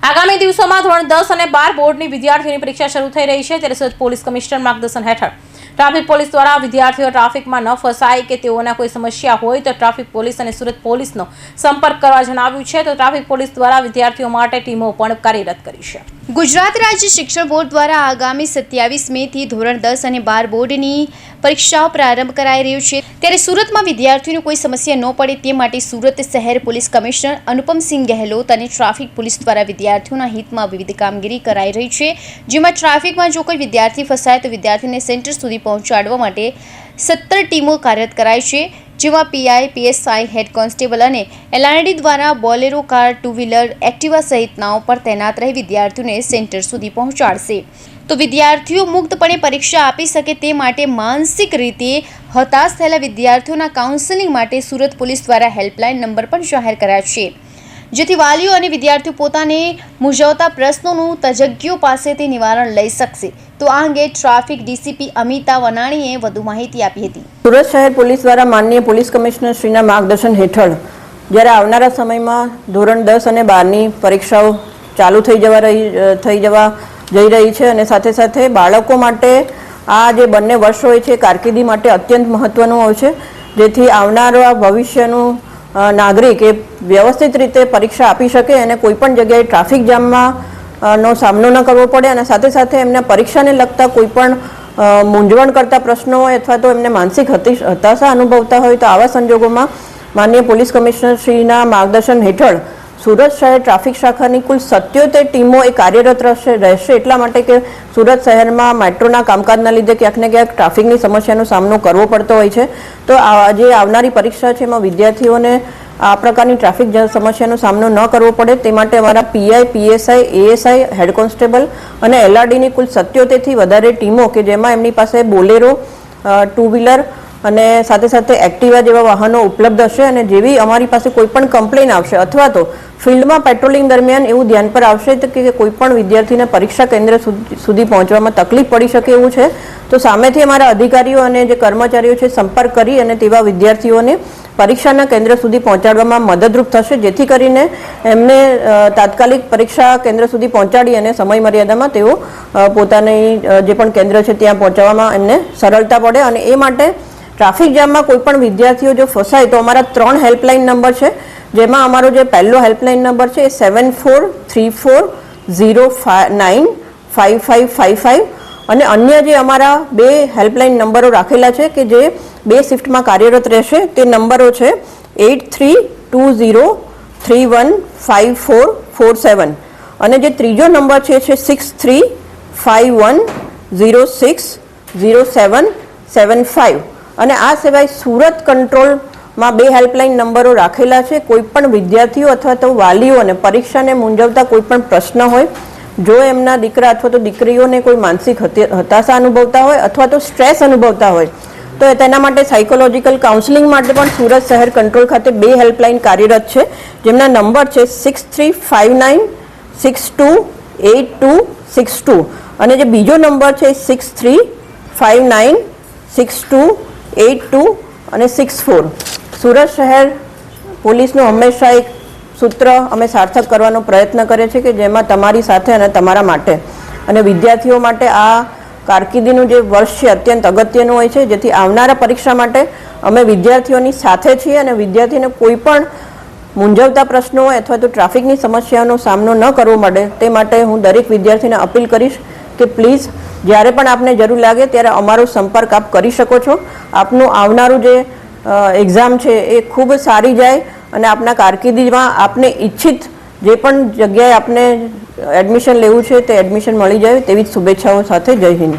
આગામી દિવસોમાં ધોરણ 10 અને 12 બોર્ડની વિદ્યાર્થીઓની પરીક્ષા શરૂ થઈ રહી છે, ત્યારે સુરત પોલીસ કમિશનર માર્ગદર્શન હેઠળ ટ્રાફિક પોલીસ દ્વારા વિદ્યાર્થીઓ ટ્રાફિકમાં ન ફસાય કે તેઓના કોઈ સમસ્યા હોય તો ટ્રાફિક પોલીસ અને સુરત પોલીસનો સંપર્ક કરવા જણાવ્યું છે. તો ટ્રાફિક પોલીસ દ્વારા વિદ્યાર્થીઓ માટે ટીમો પણ કાર્યરત કરી છે. ગુજરાત રાજ્ય શિક્ષણ બોર્ડ દ્વારા આગામી 27 મે થી ધોરણ 10 અને 12 બોર્ડની પરીક્ષાઓ પ્રારંભ કરાઈ રહ્યું છે, ત્યારે સુરતમાં વિદ્યાર્થીઓને કોઈ સમસ્યા ન પડે તે માટે સુરત શહેર પોલીસ કમિશનર અનુપમસિંહ ગહેલોત અને ટ્રાફિક પોલીસ દ્વારા વિદ્યાર્થીઓના હિતમાં વિવિધ કામગીરી કરાઈ રહી છે, જેમાં ટ્રાફિકમાં જો કોઈ વિદ્યાર્થી ફસાય તો વિદ્યાર્થીને સેન્ટર સુધી પહોંચાડવા માટે 17 ટીમો કાર્યરત કરાઈ છે, જેમાં પીઆઈ, પીએસઆઈ, હેડ કોન્સ્ટેબલ અને એલઆરડી દ્વારા Bolero car, two wheeler, Activa સહિતનાઓ પર તૈનાત રહી વિદ્યાર્થીઓને સેન્ટર સુધી પહોંચાડશે. તો વિદ્યાર્થીઓ મુક્તપણે પરીક્ષા આપી શકે તે માટે માનસિક રીતે હતાશ થયેલા વિદ્યાર્થીઓના કાઉન્સેલિંગ માટે સુરત પોલીસ દ્વારા હેલ્પલાઇન નંબર પણ જાહેર કર્યા છે, જેથી વાલીઓ અને વિદ્યાર્થીઓ પોતાને મૂંઝવતા પ્રશ્નોનું તજજ્ઞો પાસેથી નિવારણ લઈ શકશે. તો આ અંગે ટ્રાફિક ડીસીપી અમિતા વનાણીએ વધુ માહિતી આપી હતી. સુરત શહેર પોલીસ દ્વારા માનનીય પોલીસ કમિશનર શ્રીના માર્ગદર્શન હેઠળ જ્યારે આવનારા સમયમાં ધોરણ 10 અને 12ની પરીક્ષાઓ ચાલુ થઈ જઈ રહી છે અને સાથે સાથે બાળકો માટે આ જે બંને વર્ષ હોય છે કારકિર્દી માટે અત્યંત મહત્વનું હોય છે, જેથી આવનારા ભવિષ્યનું નાગરિક એ વ્યવસ્થિત રીતે પરીક્ષા આપી શકે અને કોઈપણ જગ્યાએ ટ્રાફિક જામમાં નો સામનો ન કરવો પડે અને સાથે સાથે એમને પરીક્ષાને લગતા કોઈ પણ મૂંઝવણ કરતા પ્રશ્નો હોય અથવા તો એમને માનસિક હતાશા અનુભવતા હોય તો આવા સંજોગોમાં માનનીય પોલીસ કમિશનર શ્રીના માર્ગદર્શન હેઠળ સુરત શહેર ટ્રાફિક શાખાની કુલ 77 ટીમો એ કાર્યરત રહેશે, એટલા માટે કે સુરત શહેરમાં મેટ્રોના કામકાજના લીધે ક્યાંક ને ક્યાંક ટ્રાફિકની સમસ્યાનો સામનો કરવો પડતો હોય છે. તો જે આવનારી પરીક્ષા છે એમાં વિદ્યાર્થીઓને આ પ્રકારની ટ્રાફિક સમસ્યાનો સામનો ન કરવો પડે તે માટે અમારા PI, PSI, ASI, head constable અને એલઆરડીની કુલ 77થી વધારે ટીમો કે જેમાં એમની પાસે બોલેરો, ટુ વ્હીલર અને સાથે સાથે એક્ટિવા જેવા વાહનો ઉપલબ્ધ હશે અને જેવી અમારી પાસે કોઈ પણ કમ્પ્લેન આવશે અથવા તો ફિલ્ડમાં પેટ્રોલિંગ દરમિયાન એવું ધ્યાન પર આવશે કે કોઈ પણ વિદ્યાર્થીને પરીક્ષા કેન્દ્ર સુધી પહોંચવામાં તકલીફ પડી શકે એવું છે તો સામેથી અમારા અધિકારીઓ અને જે કર્મચારીઓ છે સંપર્ક કરી અને તેવા વિદ્યાર્થીઓને પરીક્ષાના કેન્દ્ર સુધી પહોંચાડવામાં મદદરૂપ થશે, જેથી કરીને એમને તાત્કાલિક પરીક્ષા કેન્દ્ર સુધી પહોંચાડી અને સમય મર્યાદામાં તેઓ પોતાની જે પણ કેન્દ્ર છે ત્યાં પહોંચવામાં એમને સરળતા પડે. અને એ માટે ટ્રાફિક જામમાં કોઈ પણ વિદ્યાર્થીઓ જો ફસાય તો અમારા 3 હેલ્પલાઇન નંબર છે, જેમાં અમારો જે પહેલો હેલ્પલાઇન નંબર છે એ 7434095555 અને અન્ય જે અમારા 2 હેલ્પલાઇન નંબરો રાખેલા છે કે જે 2 શિફ્ટમાં કાર્યરત રહેશે તે નંબરો છે 8320315447 અને જે ત્રીજો નંબર છે 6351060775 અને આ સિવાય સુરત કંટ્રોલમાં 2 હેલ્પલાઇન નંબરો રાખેલા છે. કોઈ પણ વિદ્યાર્થીઓ અથવા તો વાલીઓને પરીક્ષાને મૂંઝવતા કોઈ પણ પ્રશ્ન હોય, જો એમના દીકરા અથવા તો દીકરીઓને કોઈ માનસિક હતાશા અનુભવતા હોય અથવા તો સ્ટ્રેસ અનુભવતા હોય તો તેના માટે સાયકોલોજીકલ કાઉન્સેલિંગ માટે પણ સુરત શહેર કંટ્રોલ ખાતે 2 હેલ્પલાઇન કાર્યરત છે, જેમના નંબર છે 6359628262 અને જે બીજો નંબર છે 63596282 અને 64. સુરત શહેર પોલીસનું હંમેશા એક સૂત્ર અમે સાર્થક કરવાનો પ્રયત્ન કરે છે કે જેમાં તમારી સાથે અને તમારા માટે અને વિદ્યાર્થીઓ માટે આ કારકિર્દીનું જે વર્ષ છે અત્યંત અગત્યનું હોય છે, જેથી આવનારા પરીક્ષા માટે અમે વિદ્યાર્થીઓની સાથે છીએ અને વિદ્યાર્થીને કોઈ પણ મૂંઝવતા પ્રશ્નો હોય અથવા તો ટ્રાફિકની સમસ્યાઓનો સામનો ન કરવો પડે તે માટે હું દરેક વિદ્યાર્થીને અપીલ કરીશ કે પ્લીઝ જ્યારે પણ આપને જરૂર લાગે ત્યારે અમારો સંપર્ક આપ કરી શકો છો. આપનું આવનારું જે એક્ઝામ છે એ ખૂબ સારી જાય અને આપના કારકિર્દીમાં આપને ઈચ્છિત જે પણ જગ્યાએ આપને એડમિશન લેવું છે તે એડમિશન મળી જાય તેવી જ શુભેચ્છાઓ સાથે. જય હિન્દ.